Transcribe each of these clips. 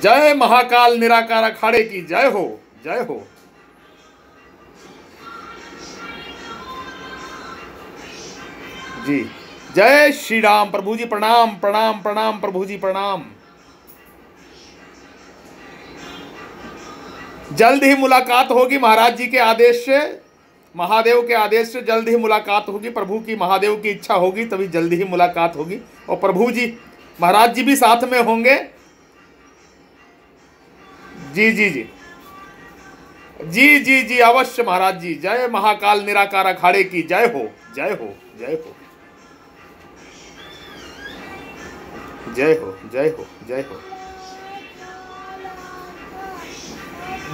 जय महाकाल निराकार अखाड़े की जय हो, जय हो। जी जय श्री राम। प्रभु जी प्रणाम प्रणाम प्रणाम, प्रभु जी प्रणाम। जल्द ही मुलाकात होगी महाराज जी के आदेश से, महादेव के आदेश से जल्द ही मुलाकात होगी। प्रभु की, महादेव की इच्छा होगी तभी जल्द ही मुलाकात होगी। और प्रभु जी, महाराज जी भी साथ में होंगे। जी जी जी जी जी जी अवश्य महाराज जी। जय महाकाल निराकार अखाड़े की जय हो, जय हो, जय हो, जय हो, जय हो, जय हो।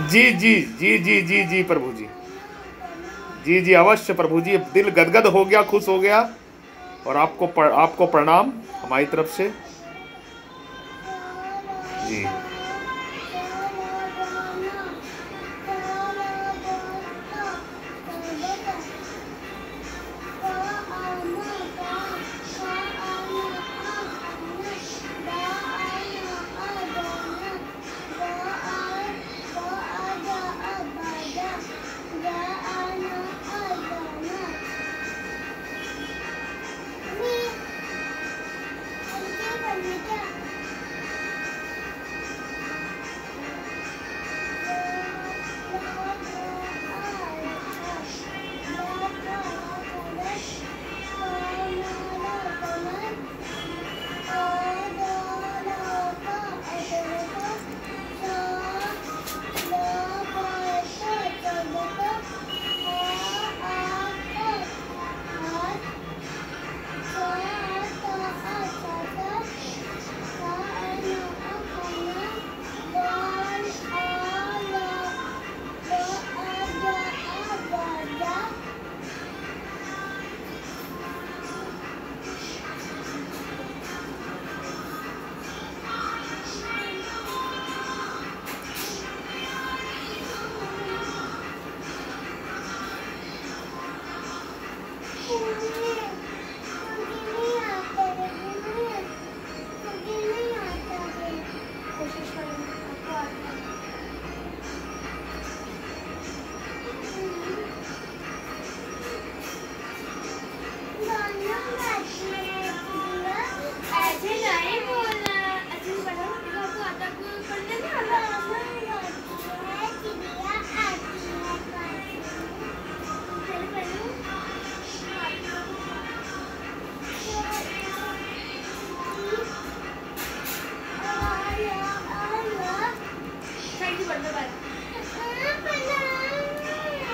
जी जी जी जी जी जी प्रभु जी, जी जी अवश्य प्रभु जी। दिल गदगद हो गया, खुश हो गया। और आपको प्रणाम हमारी तरफ से। जी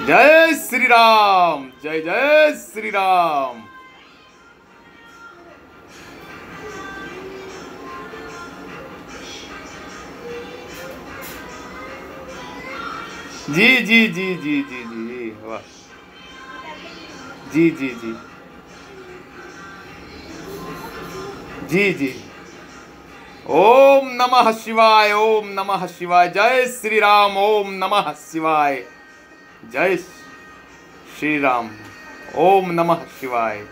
जय श्री राम, जय जय श्री राम। जी जी जी जी जी जी वाह। जी जी जी जी जी। ओम नमः शिवाय, ओम नमः शिवाय। जय श्री राम, ओम नमः शिवाय। जय श्री राम, ओम नमः शिवाय।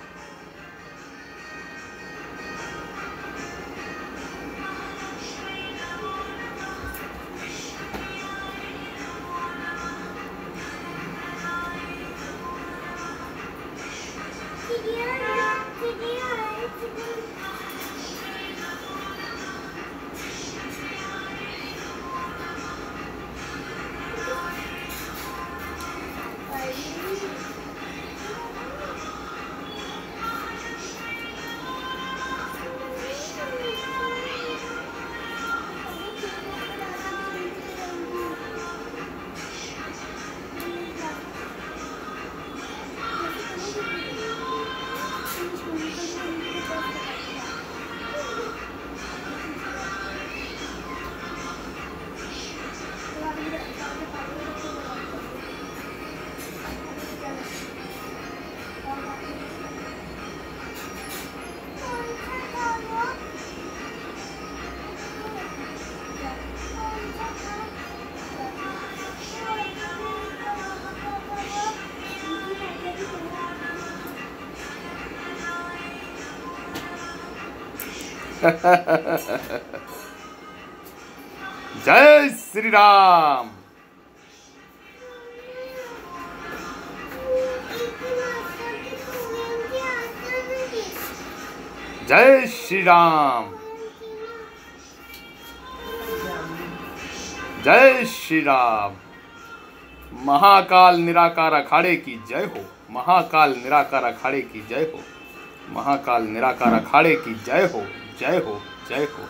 जय श्री राम। जय श्री राम। जय श्री राम। महाकाल निराकार अखाड़े की जय हो। महाकाल निराकार अखाड़े की जय हो। महाकाल निराकार अखाड़े की जय हो। जय हो, जय हो।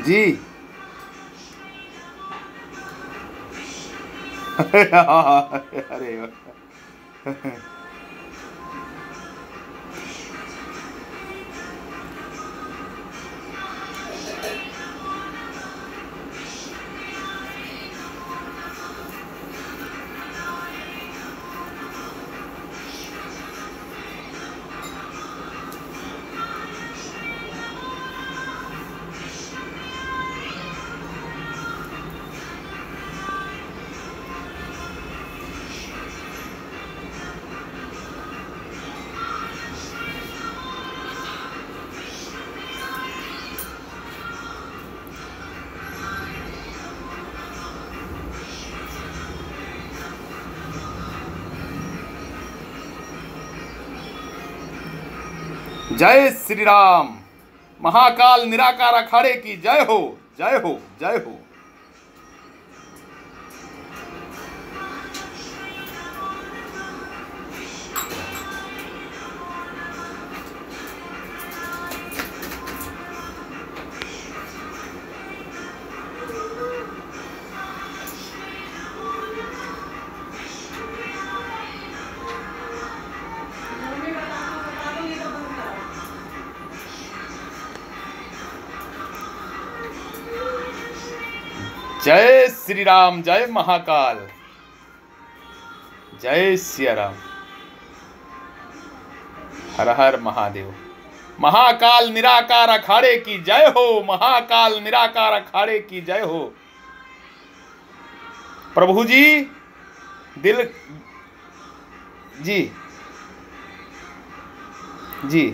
जी अरे जय श्री राम। महाकाल निराकार अखाड़े की जय हो। जय हो, जय हो। जय श्री राम। जय महाकाल। जय सिया राम। हर हर महादेव। महाकाल निराकार अखाड़े की जय हो। महाकाल निराकार अखाड़े की जय हो। प्रभु जी दिल जी जी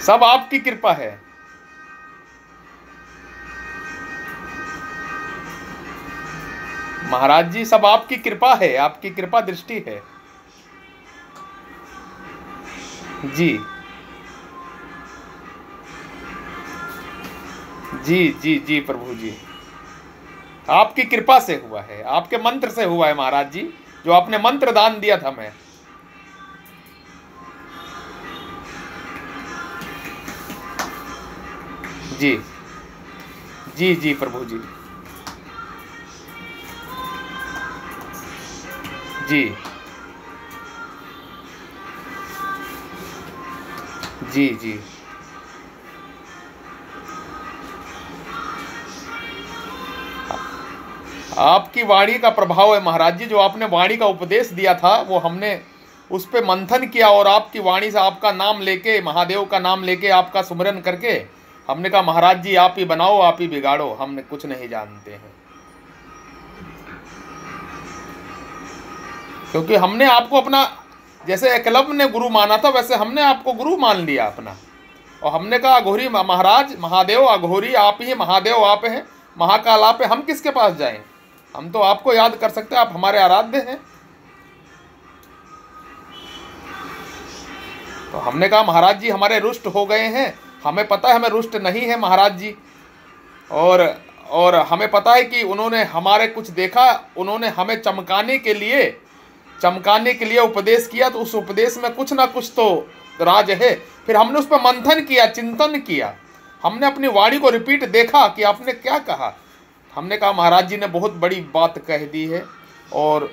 सब आपकी कृपा है। महाराज जी सब आपकी कृपा है, आपकी कृपा दृष्टि है। जी जी जी जी प्रभु जी आपकी कृपा से हुआ है, आपके मंत्र से हुआ है महाराज जी, जो आपने मंत्र दान दिया था मैं। जी जी जी प्रभु जी। जी जी जी आपकी वाणी का प्रभाव है महाराज जी। जो आपने वाणी का उपदेश दिया था वो हमने उस पे मंथन किया और आपकी वाणी से आपका नाम लेके, महादेव का नाम लेके, आपका सुमिरन करके हमने कहा महाराज जी आप ही बनाओ, आप ही बिगाड़ो, हमने कुछ नहीं जानते हैं। क्योंकि हमने आपको अपना, जैसे एकलव्य ने गुरु माना था वैसे हमने आपको गुरु मान लिया अपना। और हमने कहा अघोरी महाराज, महादेव अघोरी आप ही, महादेव आप हैं, महाकाल आप हैं, हम किसके पास जाएं? हम तो आपको याद कर सकते हैं, आप हमारे आराध्य हैं। तो हमने कहा महाराज जी हमारे रुष्ट हो गए हैं, हमें पता है हमें रुष्ट नहीं है महाराज जी, और हमें पता है कि उन्होंने हमारे कुछ देखा, उन्होंने हमें चमकाने के लिए उपदेश किया, तो उस उपदेश में कुछ ना कुछ तो राज है। फिर हमने उस पर मंथन किया, चिंतन किया, हमने अपनी वाणी को रिपीट देखा कि आपने क्या कहा। हमने कहा महाराज जी ने बहुत बड़ी बात कह दी है, और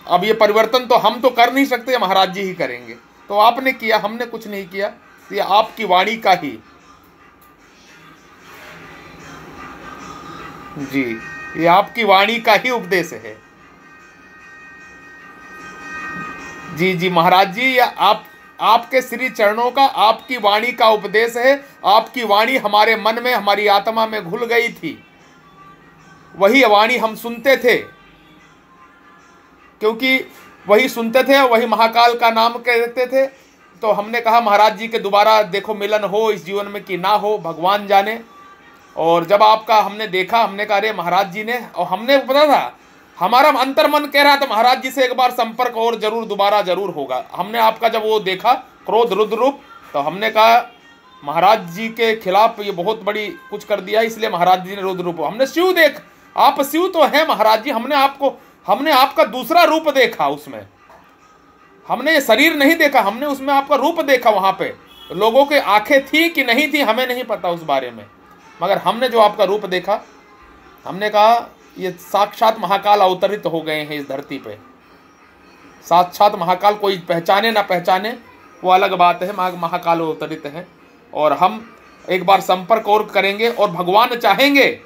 अब ये परिवर्तन तो हम तो कर नहीं सकते, महाराज जी ही करेंगे। तो आपने किया, हमने कुछ नहीं किया, ये आपकी वाणी का ही, जी ये आपकी वाणी का ही उपदेश है। जी जी महाराज जी, या आपके श्री चरणों का, आपकी वाणी का उपदेश है। आपकी वाणी हमारे मन में, हमारी आत्मा में घुल गई थी। वही वाणी हम सुनते थे, क्योंकि वही सुनते थे और वही महाकाल का नाम कहते थे। तो हमने कहा महाराज जी के दोबारा देखो मिलन हो इस जीवन में कि ना हो, भगवान जाने। और जब आपका हमने देखा, हमने कहा अरे महाराज जी ने, और हमने पता था, हमारा अंतर मन कह रहा था महाराज जी से एक बार संपर्क और जरूर दोबारा जरूर होगा। हमने आपका जब वो देखा क्रोध रुद्र रूप, तो हमने कहा महाराज जी के खिलाफ ये बहुत बड़ी कुछ कर दिया, इसलिए महाराज जी ने रुद्र रूप। हमने शिव देख, आप शिव तो हैं महाराज जी, हमने आपका दूसरा रूप देखा उसमें। हमने ये शरीर नहीं देखा, हमने उसमें आपका रूप देखा। वहां पे लोगों के आंखें थी कि नहीं थी हमें नहीं पता उस बारे में, मगर हमने जो आपका रूप देखा, हमने कहा ये साक्षात महाकाल अवतरित हो गए हैं इस धरती पे। साक्षात महाकाल, कोई पहचाने ना पहचाने वो अलग बात है, महाकाल अवतरित हैं। और हम एक बार संपर्क और करेंगे, और भगवान चाहेंगे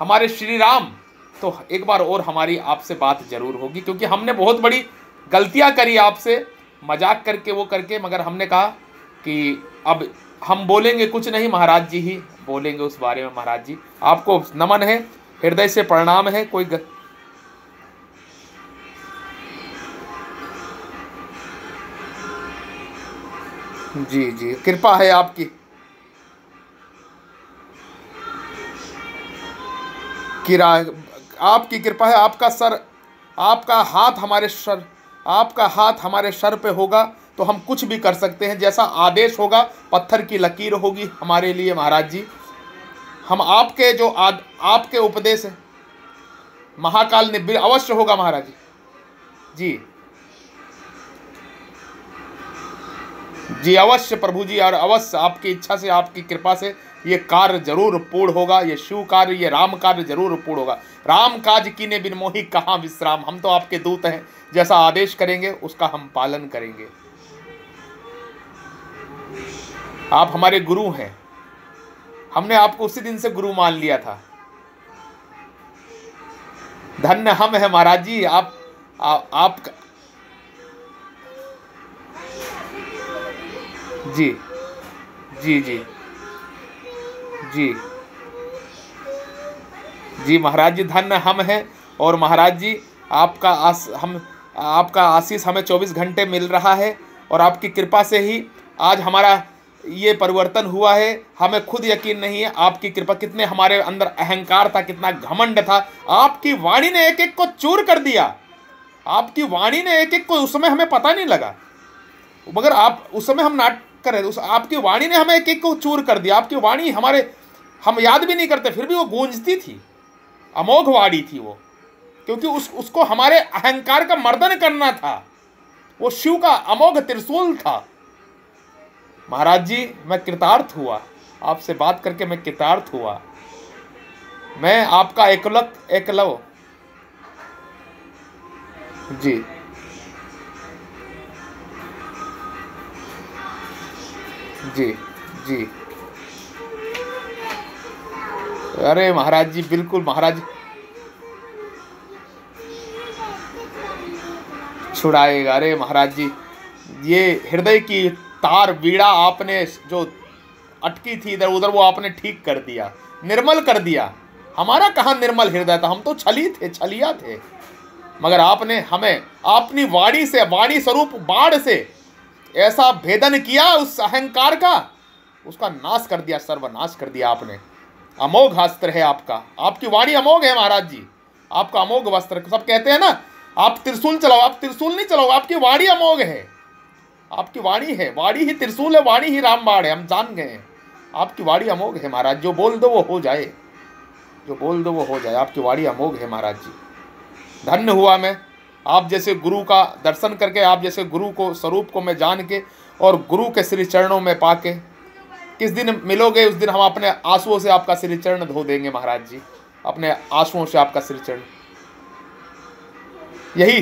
हमारे श्री राम, तो एक बार और हमारी आपसे बात जरूर होगी। क्योंकि हमने बहुत बड़ी गलतियां करी आपसे, मजाक करके वो करके, मगर हमने कहा कि अब हम बोलेंगे कुछ नहीं, महाराज जी ही बोलेंगे उस बारे में। महाराज जी आपको नमन है, हृदय से प्रणाम है। कोई जी जी कृपा है आपकी, आपकी कृपा है। आपका हाथ हमारे सर पे होगा तो हम कुछ भी कर सकते हैं। जैसा आदेश होगा, पत्थर की लकीर होगी हमारे लिए महाराज जी। हम आपके जो आपके उपदेश है, महाकाल ने अवश्य होगा महाराज जी। जी अवश्य प्रभु जी, और अवश्य आपकी इच्छा से, आपकी कृपा से ये कार्य जरूर पूर्ण होगा। ये शिव कार्य, ये राम कार्य जरूर पूर्ण होगा। राम काज कीने बिन मोहि कहाँ विश्राम। हम तो आपके दूत हैं, जैसा आदेश करेंगे उसका हम पालन करेंगे। आप हमारे गुरु हैं, हमने आपको उसी दिन से गुरु मान लिया था। धन्य हम है महाराज जी। आप जी जी जी जी जी महाराज जी, धन्य हम हैं। और महाराज जी आपका आशीष हमें 24 घंटे मिल रहा है, और आपकी कृपा से ही आज हमारा ये परिवर्तन हुआ है। हमें खुद यकीन नहीं है आपकी कृपा। कितने हमारे अंदर अहंकार था, कितना घमंड था, आपकी वाणी ने एक एक को चूर कर दिया। आपकी वाणी ने एक एक को, उस समय हमें पता नहीं लगा, मगर आप उस समय हम नाटक कर रहे थे, आपकी वाणी ने हमें एक एक को चूर कर दिया। आपकी वाणी हम याद भी नहीं करते, फिर भी वो गूंजती थी, अमोघ वाणी थी वो। क्योंकि उसको हमारे अहंकार का मर्दन करना था। वो शिव का अमोघ त्रिशूल था। महाराज जी मैं कृतार्थ हुआ, आपसे बात करके मैं कृतार्थ हुआ। मैं आपका एकलव जी जी जी। अरे महाराज जी बिल्कुल महाराज, छुड़ाएगा। अरे महाराज जी, ये हृदय की तार वीणा आपने जो अटकी थी इधर उधर, वो आपने ठीक कर दिया, निर्मल कर दिया। हमारा कहाँ निर्मल हृदय था, हम तो छलिया थे। मगर आपने हमें अपनी वाणी से, वाणी स्वरूप बाण से ऐसा भेदन किया उस अहंकार का, उसका नाश कर दिया, सर्वनाश कर दिया आपने। अमोघ अस्त्र है आपका, आपकी वाणी अमोघ है महाराज जी। आपका अमोघ वस्त्र, सब कहते हैं ना आप त्रिशूल चलाओ, आप त्रिशूल नहीं चलाओ, आपकी वाणी अमोघ है। आपकी वाणी है, वाणी ही त्रिशूल है, वाणी ही रामबाण है, हम जान गए हैं। आपकी वाणी अमोघ है महाराज, जो बोल दो वो हो जाए, जो बोल दो वो हो जाए। आपकी वाणी अमोघ है महाराज जी। धन्य हुआ मैं आप जैसे गुरु का दर्शन करके, आप जैसे गुरु को स्वरूप को मैं जान के, और गुरु के श्री चरणों में पाके। किस दिन मिलोगे उस दिन हम अपने आंसुओं से आपका श्री चरण धो देंगे महाराज जी, अपने आंसुओं से आपका श्री चरण। यही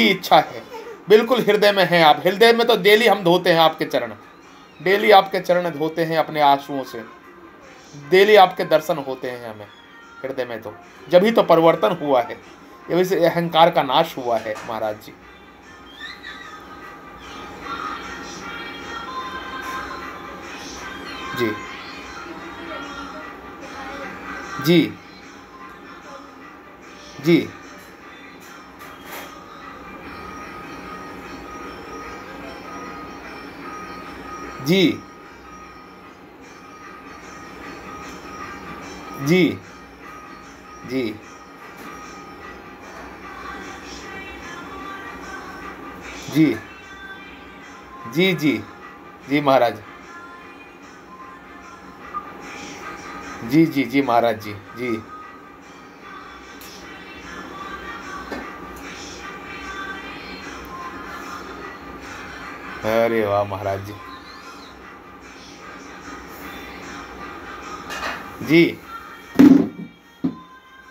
इच्छा है, बिल्कुल हृदय में है आप। हृदय में तो डेली हम धोते हैं आपके चरण, डेली आपके चरण धोते हैं अपने आंसुओं से, डेली आपके दर्शन होते हैं हमें हृदय में। तो जब ही तो परिवर्तन हुआ है, यही से अहंकार का नाश हुआ है महाराज जी। जी जी जी जी जी जी जी जी जी जी महाराज। जी जी जी महाराज जी। जी अरे वाह महाराज जी। जी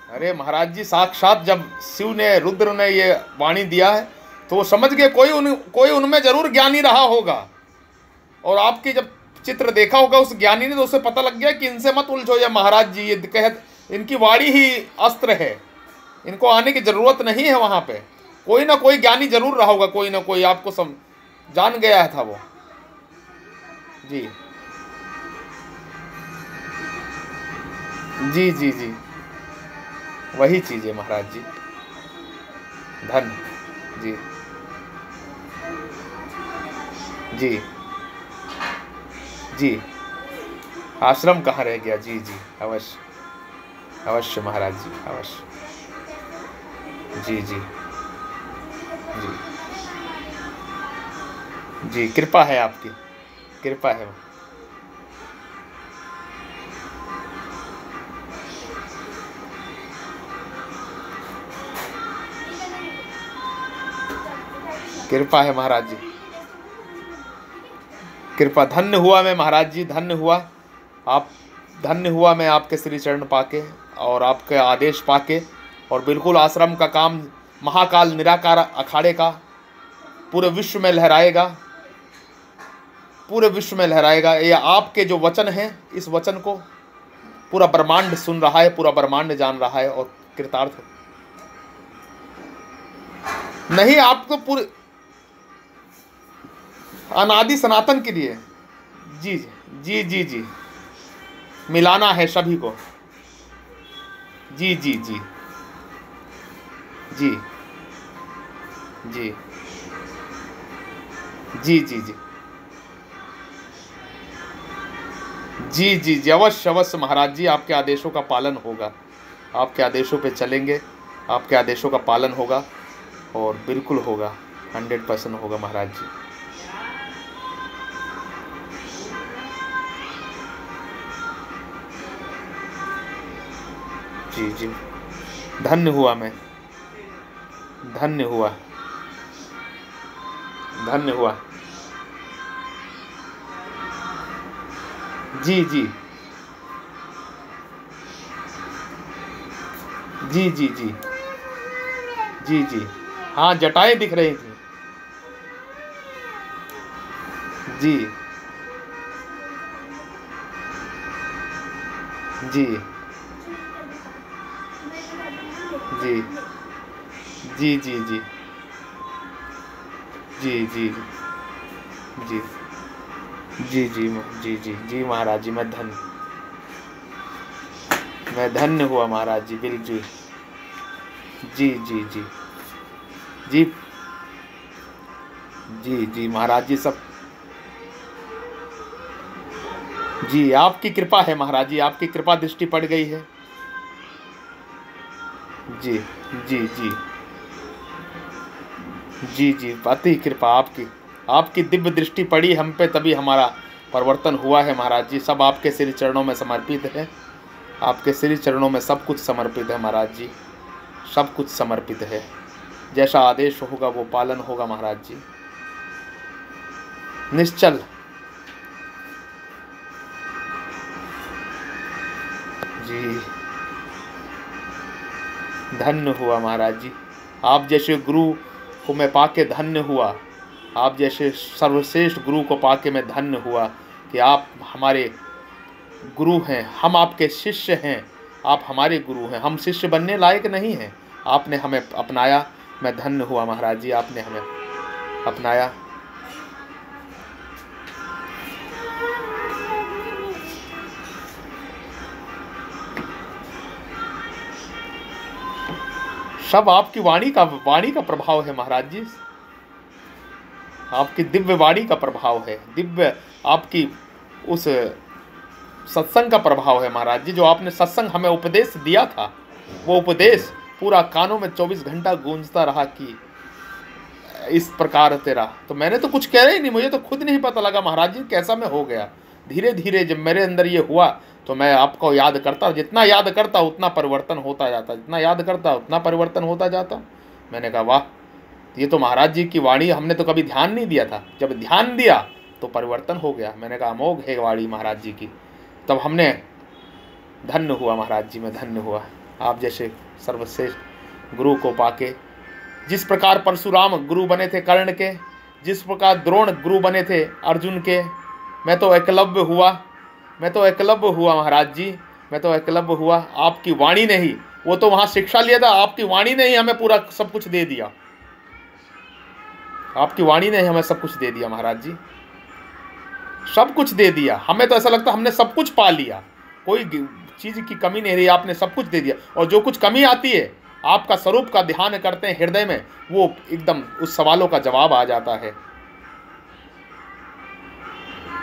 अरे महाराज जी, साक्षात जब शिव ने, रुद्र ने ये वाणी दिया है तो वो समझ गए कोई उनमें जरूर ज्ञानी रहा होगा। और आपकी जब चित्र देखा होगा उस ज्ञानी ने, तो उसे पता लग गया कि इनसे मत उलझो या महाराज जी, ये कह इनकी वाणी ही अस्त्र है, इनको आने की जरूरत नहीं है। वहां पे कोई ना कोई ज्ञानी जरूर रहा होगा, कोई ना कोई आपको जान गया था वो। जी जी जी जी वही चीज है महाराज जी। धन जी जी जी। आश्रम कहाँ रह गया? जी जी अवश्य अवश्य महाराज जी, अवश्य। जी जी जी जी कृपा है आपकी, कृपा है। कृपा है महाराज जी, कृपा। धन्य हुआ मैं महाराज जी, धन्य हुआ आप, धन्य हुआ मैं आपके श्री चरण पाके और आपके आदेश पाके। और बिल्कुल आश्रम का काम महाकाल निराकार अखाड़े का पूरे विश्व में लहराएगा, पूरे विश्व में लहराएगा। ये आपके जो वचन हैं, इस वचन को पूरा ब्रह्मांड सुन रहा है, पूरा ब्रह्मांड जान रहा है और कृतार्थ नहीं। आपको पूरे अनादि सनातन के लिए जी जी जी जी मिलाना है सभी को। जी जी जी जी जी जी जी जी जी जी जी अवश्य अवश्य महाराज जी, आपके आदेशों का पालन होगा, आपके आदेशों पे चलेंगे, आपके आदेशों का पालन होगा और बिल्कुल होगा, 100% होगा महाराज जी। जी जी धन्य हुआ मैं, धन्य हुआ, धन्य हुआ। जी जी जी जी जी जी जी हाँ, जटाएं दिख रही थी। जी जी जी जी जी जी जी जी जी जी जी जी जी जी महाराज जी, मैं धन्य हुआ महाराज जी, बिल्कुल। जी जी जी जी जी जी महाराज जी, सब जी आपकी कृपा है महाराज जी, आपकी कृपा दृष्टि पड़ गई है। जी जी जी जी जी अति कृपा आपकी, आपकी दिव्य दृष्टि पड़ी हम पे, तभी हमारा परिवर्तन हुआ है महाराज जी। सब आपके श्री चरणों में समर्पित है, आपके श्री चरणों में सब कुछ समर्पित है महाराज जी, सब कुछ समर्पित है। जैसा आदेश होगा वो पालन होगा महाराज जी, निश्चल। जी धन्य हुआ महाराज जी, आप जैसे गुरु को मैं पाके धन्य हुआ, आप जैसे सर्वश्रेष्ठ गुरु को पाके मैं धन्य हुआ कि आप हमारे गुरु हैं, हम आपके शिष्य हैं, आप हमारे गुरु हैं, हम शिष्य बनने लायक नहीं हैं, आपने हमें अपनाया। मैं धन्य हुआ महाराज जी, आपने हमें अपनाया। सब आपकी वाणी का प्रभाव है महाराज जी, आपकी दिव्य वाणी का प्रभाव है, दिव्य आपकी उस सत्संग का प्रभाव है महाराज जी। जो आपने सत्संग हमें उपदेश दिया था, वो उपदेश पूरा कानों में 24 घंटा गूंजता रहा कि इस प्रकार तेरा, तो मैंने तो कुछ कह ही नहीं, मुझे तो खुद नहीं पता लगा महाराज जी कैसा मैं हो गया। धीरे धीरे जब मेरे अंदर ये हुआ तो मैं आपको याद करता, जितना याद करता उतना परिवर्तन होता जाता, जितना याद करता उतना परिवर्तन होता जाता। मैंने कहा वाह, ये तो महाराज जी की वाणी, हमने तो कभी ध्यान नहीं दिया था, जब ध्यान दिया तो परिवर्तन हो गया। मैंने कहा अमोघ है वाणी महाराज जी की। तब हमने धन्य हुआ महाराज जी, में धन्य हुआ आप जैसे सर्वश्रेष्ठ गुरु को पाके। जिस प्रकार परशुराम गुरु बने थे कर्ण के, जिस प्रकार द्रोण गुरु बने थे अर्जुन के, मैं तो एकलव्य हुआ, मैं तो एकलव्य हुआ महाराज जी, मैं तो एकलव्य हुआ। आपकी वाणी ने ही, वो तो वहाँ शिक्षा लिया था, आपकी वाणी ने ही हमें पूरा सब कुछ दे दिया, आपकी वाणी ने ही हमें सब कुछ दे दिया महाराज जी, सब कुछ दे दिया। हमें तो ऐसा लगता हमने सब कुछ पा लिया, कोई चीज़ की कमी नहीं रही, आपने सब कुछ दे दिया। और जो कुछ कमी आती है आपका स्वरूप का ध्यान करते हैं हृदय में, वो एकदम उस सवालों का जवाब आ जाता है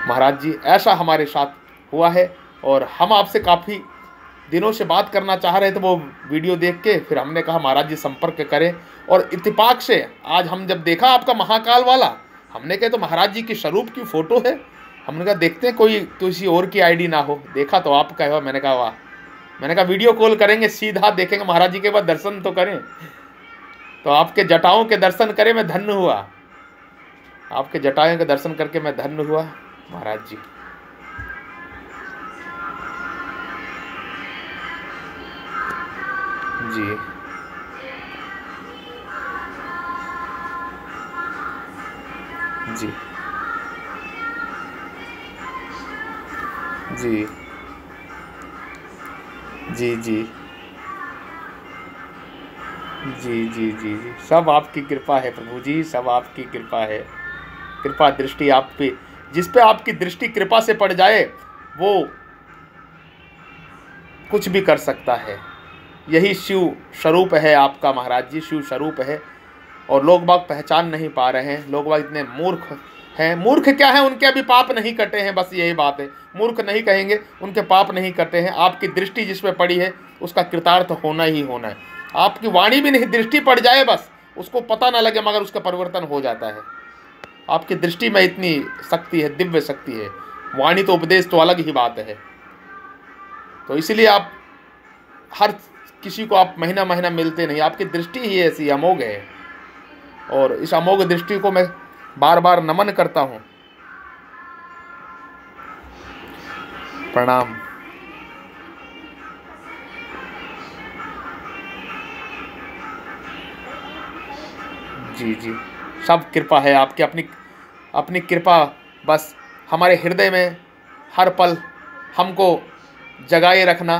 महाराज जी। ऐसा हमारे साथ हुआ है और हम आपसे काफ़ी दिनों से बात करना चाह रहे थे, वो वीडियो देख के फिर हमने कहा महाराज जी संपर्क करें। और इत्तेफाक से आज हम जब देखा आपका महाकाल वाला, हमने कहा तो महाराज जी की स्वरूप की फ़ोटो है, हमने कहा देखते हैं कोई किसी और की आईडी ना हो। देखा तो आपका है। मैंने कहा वाह, मैंने कहा वीडियो कॉल करेंगे, सीधा देखेंगे महाराज जी के बाद दर्शन तो करें, तो आपके जटाओं के दर्शन करें, मैं धन्य हुआ, आपके जटाओं के दर्शन करके मैं धन्य हुआ महाराज जी। जी जी जी जी जी जी जी जी जी, सब आपकी कृपा है प्रभु जी, सब आपकी कृपा है। कृपा दृष्टि आप पे, जिस पे आपकी दृष्टि कृपा से पड़ जाए वो कुछ भी कर सकता है। यही शिव स्वरूप है आपका महाराज जी, शिव स्वरूप है। और लोग बाग पहचान नहीं पा रहे हैं, लोग बाग इतने मूर्ख हैं। मूर्ख क्या है, उनके अभी पाप नहीं कटे हैं, बस यही बात है। मूर्ख नहीं कहेंगे, उनके पाप नहीं कटे हैं। आपकी दृष्टि जिस पे पड़ी है उसका कृतार्थ होना ही होना है। आपकी वाणी भी नहीं, दृष्टि पड़ जाए बस, उसको पता ना लगे मगर उसका परिवर्तन हो जाता है। आपकी दृष्टि में इतनी शक्ति है, दिव्य शक्ति है। वाणी तो उपदेश तो अलग ही बात है। तो इसलिए आप हर किसी को आप महीना महीना मिलते नहीं, आपकी दृष्टि ही ऐसी अमोघ है। और इस अमोघ दृष्टि को मैं बार बार नमन करता हूँ। प्रणाम। जी जी, सब कृपा है आपकी, अपनी कृपा बस हमारे हृदय में हर पल हमको जगाए रखना।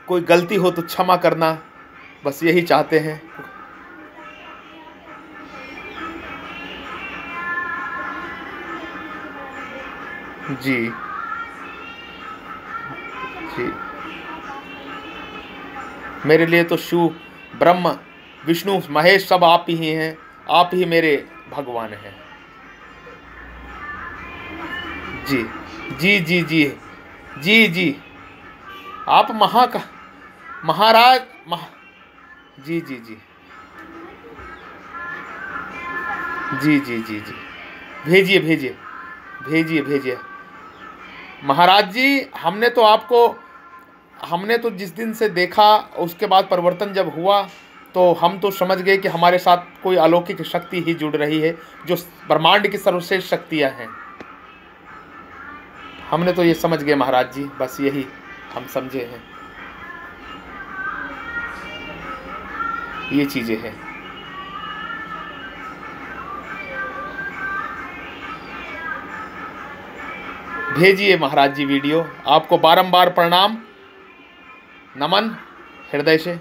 कोई गलती हो तो क्षमा करना, बस यही चाहते हैं। जी जी, मेरे लिए तो शिव ब्रह्म विष्णु महेश सब आप ही हैं, आप ही मेरे भगवान हैं। जी जी जी जी जी जी, आप महाराज जी जी जी जी जी जी जी, भेजिए भेजिए भेजिए भेजिए महाराज जी। हमने तो जिस दिन से देखा उसके बाद परिवर्तन जब हुआ तो हम तो समझ गए कि हमारे साथ कोई अलौकिक शक्ति ही जुड़ रही है, जो ब्रह्मांड की सर्वश्रेष्ठ शक्तियाँ हैं। हमने तो ये समझ गए महाराज जी, बस यही हम समझे हैं, ये चीज़ें हैं। भेजिए महाराज जी वीडियो। आपको बारंबार प्रणाम नमन हृदय से।